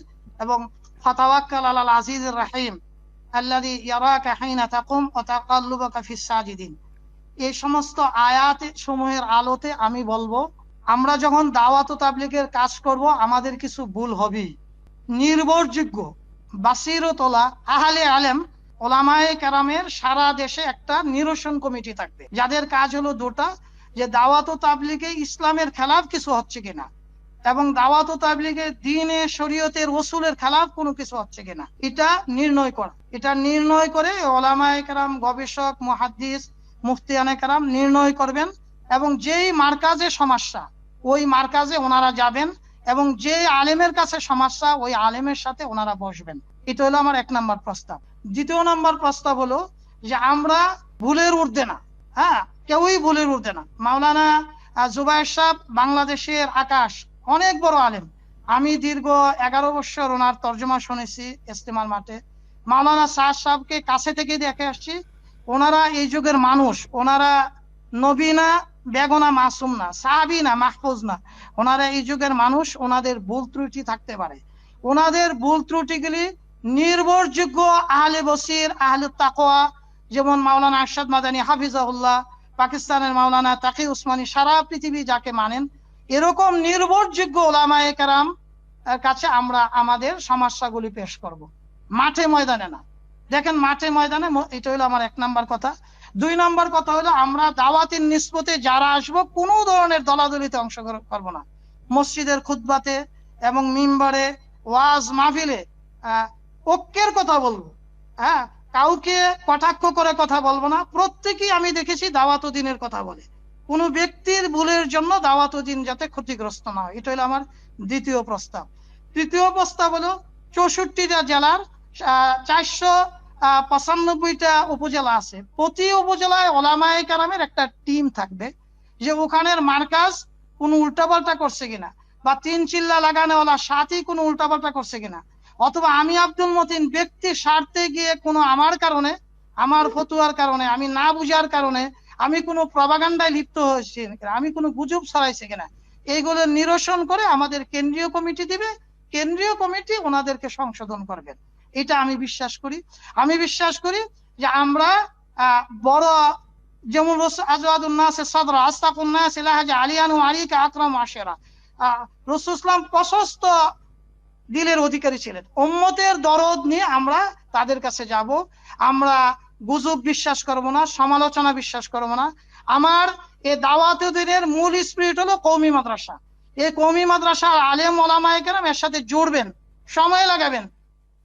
এবং ফাতাওয়াক্কাল আলাল আজিজির রহিম আল্লাযী ইয়ারাকা হিনা তাকুম ওয়া তাকাল্লুবাকা ফিস সাজিদিন, এই সমস্ত আয়াত সমূহের আলোতে আমি বলবো আমরা যখন দাওয়াত ও তাবলীগের কাজ করব আমাদের কিছু ভুল হবে। নির্ভরযোগ্য বাসিরতলা আহলে আলেম ওলামায়ে কেরামের সারা দেশে একটা নিরসন কমিটি থাকবে, যাদের কাজ হলো দুটা, যে দাওয়াত ও তাবলীগে ইসলামের খেলাফ কিছু হচ্ছে কিনা এবং দাওয়াত ও তাবলীগে দ্বীনে শরীয়তের রসুলের খেলাফ কোনো কিছু হচ্ছে কিনা এটা নির্ণয় করা। এটা নির্ণয় করে ওলামায়ে কেরাম, গবেষক, মুহাদ্দিস, মুফতিয়ানে কেরাম নির্ণয় করবেন এবং যেই মার্কাজে সমস্যা ওই মার্কাজে ওনারা যাবেন এবং যে আলেমের কাছে সমস্যা ওই আলেমের সাথে ওনারা বসবেন। এটা হলো আমার এক নাম্বার প্রস্তাব। দ্বিতীয় নাম্বার প্রস্তাব হলো যে আমরা ভুলের ঊর্ধ্বে না, কেউই ভুলের ঊর্ধ্বে না। মাওলানা জুবায়ের সাহেব বাংলাদেশের আকাশ, অনেক বড় আলেম। আমি দীর্ঘ 11 বছর ওনার তর্জমা শুনেছি ইস্তেমার মাঠে। মাওলানা সাদ সাহেবকে কাছে থেকে দেখে আসছি। ওনারা এই যুগের মানুষ, ওনারা নবী না, বেগনা, মাসুম না, সাহাবী না, মাহফুজ না, ওনারা এই যুগের মানুষ। ওনাদের ভুল ত্রুটি থাকতে পারে, ওনাদের ভুল ত্রুটিগুলি নির্ভরযোগ্য আহলে বসির, আহলে তাকওয়া, যেমন মাওলানা আরশাদ মাদানী হাফিজাহুল্লাহ, পাকিস্তানের মাওলানা তাকি উসমানী, সারা পৃথিবী যাকে মানেন, এরকম নির্ভরযোগ্য ওলামায়ে কেরাম কাছে আমরা আমাদের সমস্যাগুলি পেশ করব, মাঠে ময়দানে না। দেখেন মাঠে ময়দানে, এটা হলো আমার এক নাম্বার কথা। দুই নাম্বার কথা হলো আমরা দাওয়াতের নিসবতে যারা আসবো কোনো ধরনের দলাদলিতে অংশগ্রহণ করবো না। মসজিদের খুতবাতে এবং মিম্বারে, ওয়াজ মাহফিলে ঐক্যের কথা বলবো, কাউকে কটাক্ষ করে কথা বলবো না। প্রত্যেকেই আমি দেখেছি দাওয়াত ও দ্বীনের কথা বলে। কোনো ব্যক্তির ভুলের জন্য দাওয়াত ও দ্বীন যাতে ক্ষতিগ্রস্ত না হয়, এটা হলো আমার দ্বিতীয় প্রস্তাব। তৃতীয় প্রস্তাব হলো 64টা জেলার 495টা উপজেলা আছে, প্রতি উপজেলায় ওলামায়ে কেরামের একটা টিম থাকবে, যে ওখানের মার্কাজ কোনো উল্টাপাল্টা করছে কিনা, বা 3 চিল্লা লাগানোওয়ালা সাথী কোনো উল্টাপাল্টা করছে কিনা, অথবা আমি আব্দুল মতিন ব্যক্তির স্বার্থে গিয়ে কোনো আমার কারণে, আমার ফতুয়ার কারণে, আমি না বুঝার কারণে আমি কোনো প্রপাগান্ডায় লিপ্ত হয়েছি, আমি কোনো গুজব ছড়াইছি কিনা, এইগুলো নিরসন করে আমাদের কেন্দ্রীয় কমিটি দিবে। কেন্দ্রীয় কমিটি ওনাদেরকে সংশোধন করবেন। এটা আমি বিশ্বাস করি। আমি বিশ্বাস করি যে আমরা বড়, যেমন আজওয়াদুন নাস সাদরা আস্তাকুন নাস ইলাহা আলিয়ান ওয়া আলিকা আকরাম আশরা, রাসূল সাল্লাল্লাহু প্রশস্ত দিলের অধিকারী ছিলেন। উম্মতের দরদ নিয়ে আমরা তাদের কাছে যাব। আমরা গুজব বিশ্বাস করব না, সমালোচনা বিশ্বাস করব না। আমার এই দাওয়াত ও দ্বীনের মূল স্পিরিট হলো কওমি মাদ্রাসা। এই কওমি মাদ্রাসার আলেম ওলামায়ে কেরাম এর সাথে জুড়বেন, সময় লাগাবেন,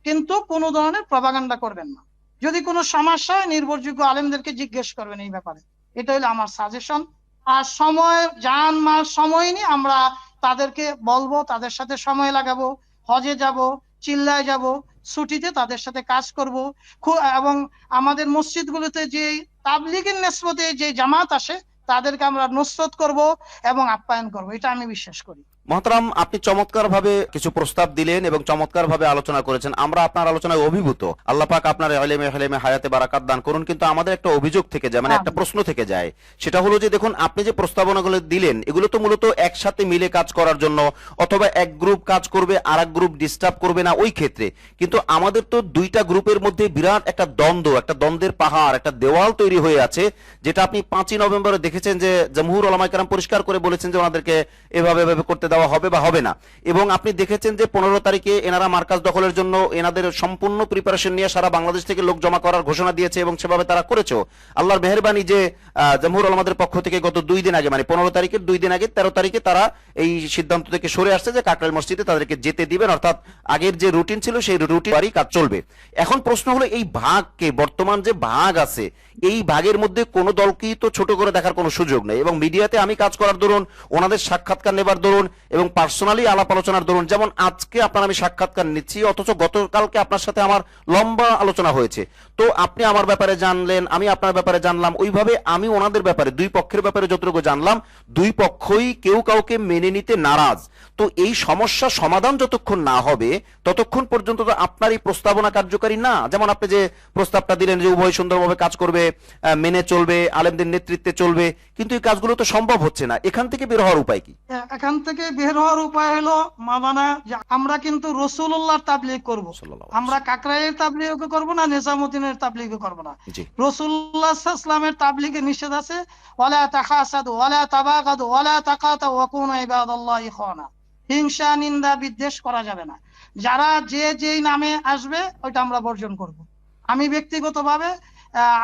কিন্তু কোনো ধরনের প্রপাগান্ডা করবেন না। যদি কোনো সমস্যা হয় নির্ভরযোগ্য আলেমদেরকে জিজ্ঞেস করবেন এই ব্যাপারে। এটা হলো আমার সাজেশন। আর সময়, জান মাল সময় নিয়ে আমরা তাদেরকে বলবো, তাদের সাথে সময় লাগাবো, হজে যাব, চিল্লায় যাব, ছুটিতে তাদের সাথে কাজ করব। এবং আমাদের মসজিদগুলোতে যে তাবলীগের নিসবতে যে জামাত আসে তাদেরকে আমরা নুসরত করব এবং আপ্যায়ন করব, এটা আমি বিশ্বাস করি। মহতারাম, আপনি চমৎকার ভাবে কিছু প্রস্তাব দিলেন এবং চমৎকার ভাবে আলোচনা করেছেন। আমরা আপনার আলোচনায় অভিভূত। আল্লাহ পাক আপনার ইলমে হেলেমে হায়াতে বারাকাত দান করুন। কিন্তু আমাদের একটা অভিযোগ থেকে যায়, মানে একটা প্রশ্ন থেকে যায়, সেটা হলো যে দেখুন, আপনি যে প্রস্তাবনাগুলো দিলেন এগুলো তো মূলত একসাথে মিলে কাজ করার জন্য, অথবা এক গ্রুপ কাজ করবে আর এক গ্রুপ ডিস্টার্ব করবে না ওই ক্ষেত্রে। কিন্তু আমাদের তো দুইটা গ্রুপের মধ্যে বিরাট একটা দ্বন্দ্ব, একটা দ্বন্দ্বের পাহাড়, একটা দেওয়াল তৈরি হয়ে আছে, যেটা আপনি 5ই নভেম্বরে দেখেছেন যে জমহুর উলামায়ে কেরাম পরিষ্কার করে বলেছেন যে ওনাদেরকে এভাবে এভাবে করতে দেওয়া হবে বা হবে না। এবং আপনি দেখেছেন যে 15 তারিখে এনারা মার্কাজ দখলের জন্য এনাদের সম্পূর্ণ প্রিপারেশন নিয়ে সারা বাংলাদেশ থেকে লোক জমা করার ঘোষণা দিয়েছে এবং সেভাবে তারা করেছে। আল্লাহর মেহেরবানি যে জমহুর উলামাদের পক্ষ থেকে গত 2 দিন আগে, মানে 15 তারিখের 2 দিন আগে 13 তারিখে তারা এই সিদ্ধান্ত থেকে সরে আসছে যে কাকরাইল মসজিদে তাদেরকে যেতে দিবেন, অর্থাৎ আগের যে রুটিন ছিল সেই রুটিনই কাজ চলবে। এখন প্রশ্ন হলো, এই ভাগকে, বর্তমান যে ভাগ আছে এই ভাগের মধ্যে কোনো দলকেই তো ছোট করে দেখার কোনো সুযোগ নেই। এবং মিডিয়াতে আমি কাজ করার দরুন, ওনাদের সাক্ষাৎকার নেবার দরুন এবং পার্সোনালি আলাপ আলোচনার দরুন, যেমন আজকে আপনার আমি সাক্ষাৎকার নিচ্ছি, অথচ গতকালকে আপনার সাথে আমার লম্বা আলোচনা হয়েছে। তো আপনি আমার ব্যাপারে জানলেন, আমি আপনার ব্যাপারে জানলাম, ওইভাবে আমি ওনাদের ব্যাপারে, দুই পক্ষের ব্যাপারে যতটুকু জানলাম, দুই পক্ষই কেউ কাউকে মেনে নিতে নারাজ। তো এই সমস্যা সমাধান যতক্ষণ না হবে ততক্ষণ পর্যন্ত তো আপনার এই প্রস্তাবনা কার্যকারী না। যেমন আপনি যে প্রস্তাবটা দিলেন যে উভয় সুন্দরভাবে কাজ করবে, মেনে চলবে, আলেমদের নেতৃত্বে চলবে, কিন্তু এই কাজগুলো তো সম্ভব হচ্ছে না। এখান থেকে বের হওয়ার উপায় কি? এখান থেকে বের হওয়ার উপায় হলো মাওলানা, যে আমরা কিন্তু রাসূলুল্লাহর তাবলীগ করব। আমরা কাকরাইয়ের তাবলীগও করব না, নিজামউদ্দিনের তাবলীগও করব না। রাসূলুল্লাহ সাল্লাল্লাহু আলাইহি ওয়াসাল্লামের তাবলীগে নিষেধ আছে, ওয়ালা তাহাসাদু ওয়ালা তাবাগাদু ওয়ালা তাকাতু ওয়া কুনু ইবাদাল্লাহি ইখওয়ানা। হিংসা, নিন্দা, বিদ্বেষ করা যাবে না। যারা যে যেই নামে আসবে ওইটা আমরা বর্জন করব। আমি ব্যক্তিগতভাবে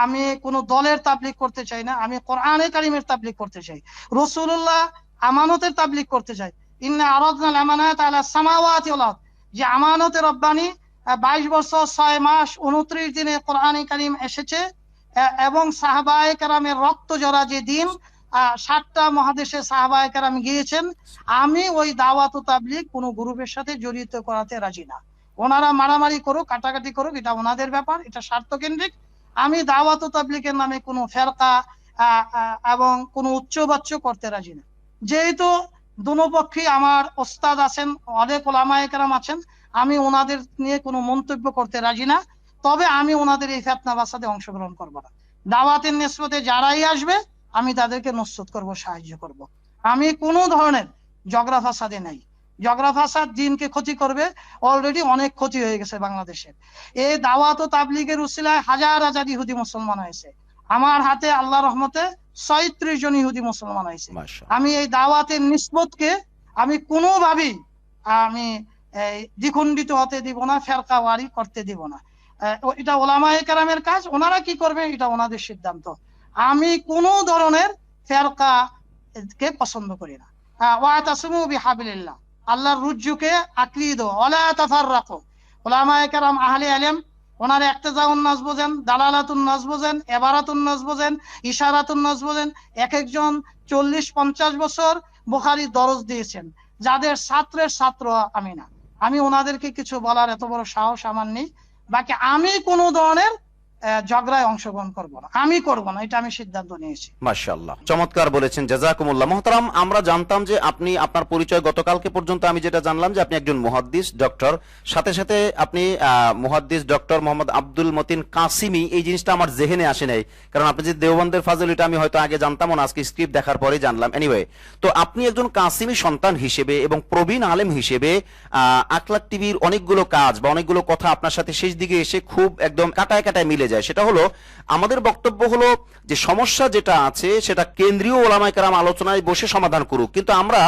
আমি কোন দলের তাবলীগ করতে চাই না, আমি কোরআনে কারীমের তাবলীগ করতে চাই, রাসূলুল্লাহ আমানতের তাবলীগ করতে চাই। ইন্না আরাদনাল আমানাতা আলা সামাওয়াতি ওয়াল আরদ, যে আমানতের রব্বানি 22 বছর 6 মাস 29 দিনে কোরআনে কারীম এসেছে, এবং সাহাবায়ে কেরামের রক্ত ঝরা যে দিন 7টা মহাদেশে সাহাবায়ে কেরাম গিয়েছেন, আমি ওই দাওয়াত ও তাবলীগ কোন গ্রুপের সাথে জড়িত করাতে রাজি না। ওনারা মারামারি করুক, কাটাকাটি করুক, এটা ওনাদের ব্যাপার, এটা স্বার্থকেন্দ্রিক। আমি দাওয়াত ও তাবলীগের নামে কোনো ফেরকা এবং কোনো উচ্চবাচ্য করতে রাজি না। যেহেতু দুনো পক্ষে আমার ওস্তাদ আছেন, অনেক ওলামায়ে কেরাম আছেন, আমি ওনাদের নিয়ে কোনো মন্তব্য করতে রাজি না। তবে আমি ওনাদের এই ফিতনা ফাসাদে অংশগ্রহণ করব না। দাওয়াতের নিসবতে যারাই আসবে আমি তাদেরকে নসরত করব, সাহায্য করব। আমি কোনো ধরনের ঝগড়া ফাসাদে নাই। ঝগড়া ফাসাদ দিনকে ক্ষতি করবে, অলরেডি অনেক ক্ষতি হয়ে গেছে বাংলাদেশের। এই দাওয়াত ও তাবলীগের উসিলায় হাজার হাজার ইহুদি মুসলমান হয়েছে। আমার হাতে আল্লাহর রহমতে 36 জন ইহুদি মুসলমান হয়েছে। আমি এই দাওয়াতের নিসবতকে আমি কোনোভাবেই আমি দ্বিখণ্ডিত হতে দিব না, ফেরকাওয়ারি করতে দিব না। এটা ওলামায়ে কেরামের কাজ, ওনারা কি করবে এটা ওনাদের সিদ্ধান্ত। আমি কোনো ধরনের ফেরকা কে পছন্দ করি না। ওয়াতাসিমু বিহাবিলিল্লাহ, আল্লাহর রুজ্জুকে আঁকড়িয়ে দাও, ওয়ালা তাফাররাকু। ওলামায়ে কেরাম আহলে ইলম ওনারা ইক্তেজাউন নাস বোঝেন, দালালাতুন নাস বোঝেন, ইবারাতুন নাস বোঝেন, ইশারাতুন নাস বোঝেন। এক একজন 40-50 বছর বুখারী দরজ দিয়েছেন, যাদের ছাত্রের ছাত্র আমি না। আমি ওনাদেরকে কিছু বলার এত বড় সাহস আমার নেই। বাকি আমি কোনো ধরনের ঝগড়ায় অংশগ্রহণ করব না, আমি করব না, এটা আমি সিদ্ধান্ত নিয়েছি। মাশাআল্লাহ, চমৎকার বলেছেন, জাযাকুমুল্লাহ। মুহতারাম, আমরা জানতাম যে আপনি, আপনার পরিচয় গতকালকে পর্যন্ত আমি যেটা জানলাম যে আপনি একজন মুহাদ্দিস ডক্টর, সাথে সাথে আপনি মুহাদ্দিস ডক্টর মোহাম্মদ আব্দুল মতিন কাসিমি, এই জিনিসটা আমার জেহেনে আসে নাই, কারণ আপনি যে দেওবন্দের ফাজল এটা আমি হয়তো আগে জানতাম না, আজকে স্ক্রিপ্ট দেখার পরে জানলাম। এনিওয়ে, তো আপনি একজন কাসিমি সন্তান হিসেবে এবং প্রবীণ আলেম হিসেবে আকলাক টিভির অনেকগুলো কাজ বা অনেকগুলো কথা আপনার সাথে শেষ দিকে এসে খুব একদম কাটায় কাটায় মিলে যায়। সেটা হলো, আমাদের বক্তব্য হলো যে সমস্যা যেটা আছে সেটা কেন্দ্রীয় ওলামায়ে কেরাম আলোচনায় বসে সমাধান করুক। কিন্তু আমরা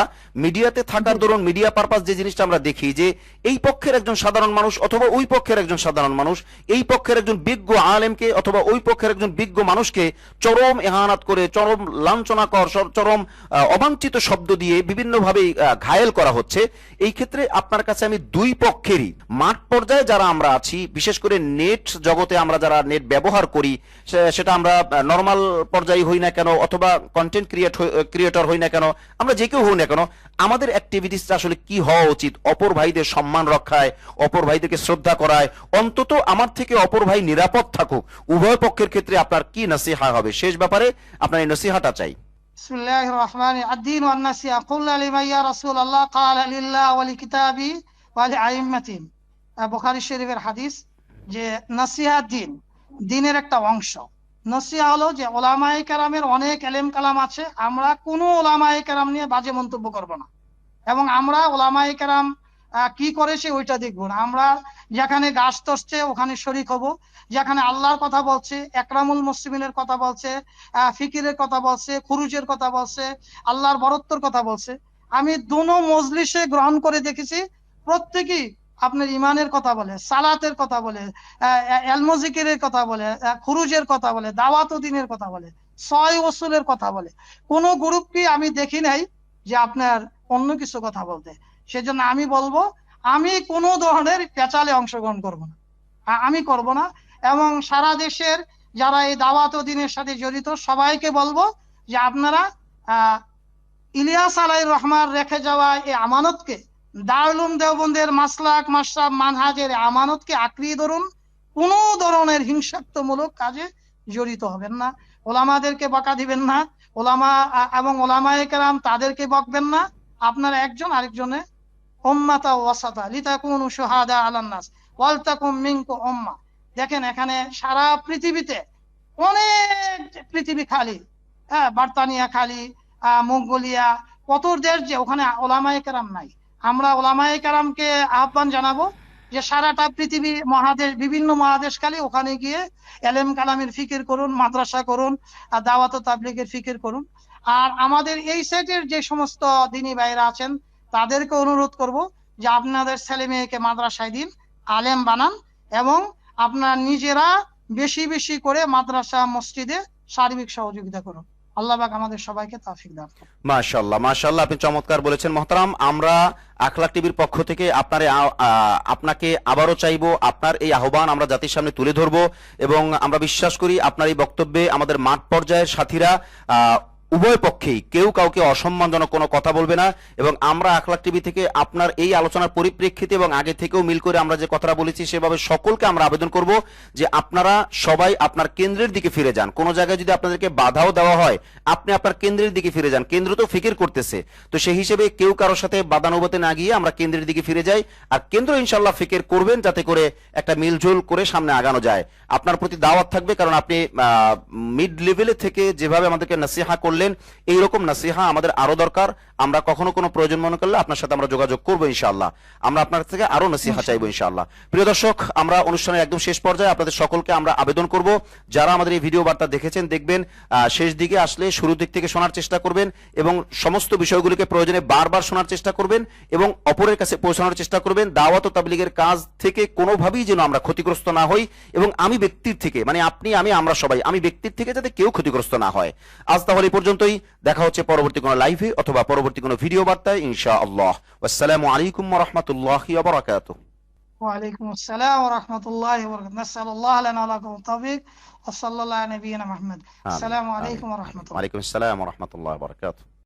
মিডিয়াতে থাকার দরুন, মিডিয়া পারপাস যে জিনিসটা আমরা দেখি যে এই পক্ষের একজন সাধারণ মানুষ অথবা ওই পক্ষের একজন সাধারণ মানুষ এই পক্ষের একজন বিজ্ঞ আলেমকে অথবা ওই পক্ষের একজন বিজ্ঞ মানুষকে চরম ইহানাত করে, চরম লাঞ্ছনাকর, চরম অবাঞ্ছিত শব্দ দিয়ে বিভিন্নভাবে ঘায়েল করা হচ্ছে। এই ক্ষেত্রে আপনার কাছে আমি দুই পক্ষেরই, মাঠ পর্যায়ে যারা আমরা আছি, বিশেষ করে নেট জগতে আমরা যারা নেট ব্যবহার করি, সেটা আমরা নরমাল পর্যায়ে হই না কেন অথবা কন্টেন্ট ক্রিয়েটর হই না কেন, আমরা যে কেউ হই না কেন, আমাদের অ্যাক্টিভিটিসটা আসলে কি হওয়া উচিত? অপর ভাইদের সম্মান রক্ষায়, অপর ভাইদেরকে শ্রদ্ধা করায়, অন্তত আমার থেকে অপর ভাই নিরাপদ থাকুক, উভয় পক্ষের ক্ষেত্রে আপনার কি নসিহা হবে? শেষ ব্যাপারে আপনার এই নসিহাটা চাই। বিসমিল্লাহির রহমানির আদ-দীন ওয়ান নাসিহা কুল লিমান ইয়া রাসূলুল্লাহ ক্বালা লিল্লাহ ওয়া লিকিতাবি ওয়া লিআইম্মাতিন। বুখারী শরীফের হাদিস যে নাসিহা দিনের একটা অংশ। নসিহা হলো যে ওলামায়ে কেরামের অনেক এলেম কালাম আছে, আমরা কোনো ওলামায়ে কেরাম নিয়ে বাজে মন্তব্য করব না, এবং আমরা ওলামায়ে কেরাম কি করেছে ওইটা দেখবো না। আমরা যেখানে গাছ তসছে ওখানে শরীক হব, যেখানে আল্লাহর কথা বলছে, একরামুল মুসলিমিনের কথা বলছে, ফিকিরের কথা বলছে, খুরুজের কথা বলছে, আল্লাহর বরত্বর কথা বলছে, আমি দুনো মজলিসে গ্রহণ করে দেখেছি প্রত্যেকেই আপনার ইমানের কথা বলে, সালাতের কথা বলে, এলমো জিকিরের কথা বলে, খুরুজের কথা বলে, দাওয়াত ও দ্বীনের কথা বলে, ছয় ওসুলের কথা বলে। কোন গ্রুপকে আমি দেখি নাই যে আপনার অন্য কিছু কথা বলতে। সেজন্য আমি বলবো আমি কোনো ধরনের পেঁচালে অংশগ্রহণ করব না, আমি করব না। এবং সারা দেশের যারা এই দাওয়াত ও দ্বীনের সাথে জড়িত সবাইকে বলবো যে আপনারা ইলিয়াস আলাইহির রহমান রেখে যাওয়া এই আমানতকে, দারুল উলুম দেওবন্দের মাসলাক মাশরাব মানহাজের আমানতকে আঁকড়িয়ে ধরুন। কোনো ধরনের হিংসাত্মমূলক কাজে জড়িত হবেন না, ওলামাদেরকে বকা দিবেন না, ওলামা এবং ওলামায়ে কেরাম তাদেরকে বকবেন না। আপনারা একজন আরেকজনের উম্মাতা ওয়াসাতা লিতাকুনু শুহাদা আলান নাস ওয়াল তাকুম মিনকুম উম্মাহ। দেখেন এখানে সারা পৃথিবীতে অনেক পৃথিবী খালি, বার্তানিয়া খালি, মঙ্গোলিয়া, কত দেশ যে ওখানে ওলামায়ে কেরাম নাই। আমরা ওলামায়ে কেরামকে আহ্বান জানাবো যে সারাটা পৃথিবী মহাদেশ, বিভিন্ন মহাদেশ খালি, ওখানে গিয়ে এলেম কালামের ফিকির করুন, মাদ্রাসা করুন, আর দাওয়াত ও তাবলীগের ফিকির করুন। আর আমাদের এই সাইটের যে সমস্ত দিনী ভাইরা আছেন তাদেরকে অনুরোধ করব যে আপনাদের ছেলে মেয়েকে মাদ্রাসায় দিন, আলেম বানান, এবং আপনার নিজেরা বেশি বেশি করে মাদ্রাসা মসজিদে সার্বিক সহযোগিতা করুন। আল্লাহ পাক আমাদের সবাইকে তৌফিক দান করুন। মাশাআল্লাহ, মাশাআল্লাহ, আপনি চমৎকার বলেছেন মহতারাম। আমরা আখলাক টিভির পক্ষ থেকে আপনাকে আবারও চাইবো, আপনার এই আহ্বান আমরা জাতির সামনে তুলে ধরবো, এবং আমরা বিশ্বাস করি আপনার এই বক্তব্যে আমাদের মাঠ পর্যায়ের সাথীরা উভয় পক্ষেই কেউ কাউকে অসম্মানজনক কোনো কথা বলবে না। এবং আমরা আখলাক টিভি থেকে আপনার এই আলোচনার পরিপ্রেক্ষিতে এবং আগে থেকেও মিল করে আমরা যে কথাটা বলেছি সেভাবে সকলকে আমরা আবেদন করব যে আপনারা সবাই আপনার কেন্দ্রের দিকে ফিরে যান। কোনো জায়গায় যদি আপনাদেরকে বাধাও দেওয়া হয়, আপনি আপনার কেন্দ্রের দিকে ফিরে যান। কেন্দ্র তো ফিকির করতেছে, তো সেই হিসেবে কেউ কারোর সাথে বাদানুবাদে না গিয়ে আমরা কেন্দ্রের দিকে ফিরে যাই। আর কেন্দ্র ইনশাল্লাহ ফিকির করবেন যাতে করে একটা মিলঝুল করে সামনে আগানো যায়। আপনার প্রতি দাওয়াত থাকবে, কারণ আপনি মিড লেভেলে থেকে যেভাবে আমাদেরকে নসিহা করলেন, এইরকম নসিহা আমাদের আরো দরকার। আমরা কখনো কোনো প্রয়োজন মনে করলে আপনার সাথে আমরা যোগাযোগ করবো ইনশাআল্লাহ। আমরা আপনার থেকে আরো নসিহা চাইবো ইনশাআল্লাহ। প্রিয় দর্শক, আমরা অনুষ্ঠানের একদম শেষ পর্যায়ে আপনাদের সকলকে আমরা আবেদন করব, যারা আমাদের এই ভিডিও বার্তা দেখেছেন দেখবেন শেষ দিকে আসলে শুরু দিক থেকে শোনার চেষ্টা করবেন, এবং সমস্ত বিষয়গুলিকে প্রয়োজনে বারবার শোনার চেষ্টা করবেন, এবং অপরের কাছে পৌঁছানোর চেষ্টা করবেন। দাওয়াত ও তাবলীগের কাজ থেকে কোনোভাবেই যেন আমরা ক্ষতিগ্রস্ত না হই, এবং আমি ব্যক্তির থেকে, মানে আপনি আমি আমরা সবাই, আমি ব্যক্তির থেকে যাতে কেউ ক্ষতিগ্রস্ত না হয়। আজ তাহলে এই পর্যন্তই, দেখা হচ্ছে পরবর্তী কোনো লাইভে অথবা পরবর্তী কোনো ভিডিও বার্তায় ইনশাআল্লাহ। আসসালামু আলাইকুম ওয়া রাহমাতুল্লাহি ওয়া বারাকাতুহু। ওয়ালাইকুম আসসালাম ওয়া রাহমাতুল্লাহি ওয়া বারাকাতুহু। নাসআলুল্লাহ লানা ওয়া লাকুম তাওফীক ওয়া সাল্লাল্লাহু আলা নবিয়িনা মুহাম্মদ। আসসালামু আলাইকুম ওয়া রাহমাতুল্লাহ। ওয়া আলাইকুম আসসালাম ওয়া রাহমাতুল্লাহি ওয়া বারাকাতুহু।